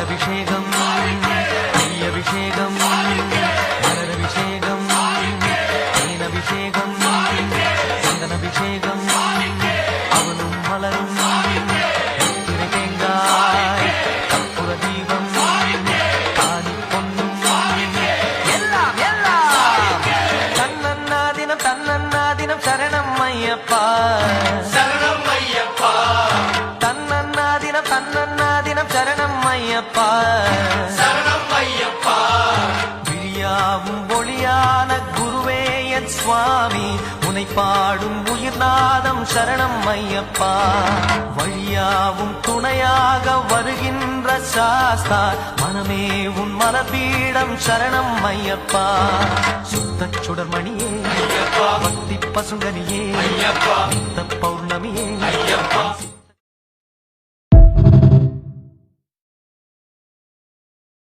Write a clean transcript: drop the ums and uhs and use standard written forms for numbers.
பாலபிஷேகம் நெய்யபிஷேகம் மலரபிஷேகம் தேனபிஷேகம் சந்தனபிஷேகம் அவனும் மலரும் திரை தேங்காய் கற்பூர தீபம் ஆதி பொன்னும் எல்லாம் எல்லாம் தன்னன்னாதினம் சரணம் ஐயப்பா சரணம் ஐயப்பா தன்னன்னாதினம் சரணம் ஐயப்பா சரணம் ஐயப்பா விழியாவும் ஒளியான குருவே என் சுவாமி உனை பாடும் உயிர்நாதம் சரணம் ஐயப்பா வழியாவும் துணையாக வருகின்ற சாஸ்தா மனமே உன் மலபீடம் சரணம் ஐயப்பா சுத்த சுடர்மணியே ஐயப்பா பக்தி பசுங்கனியே ஐயப்பா இந்த பௌர்ணமியே ஐயப்பா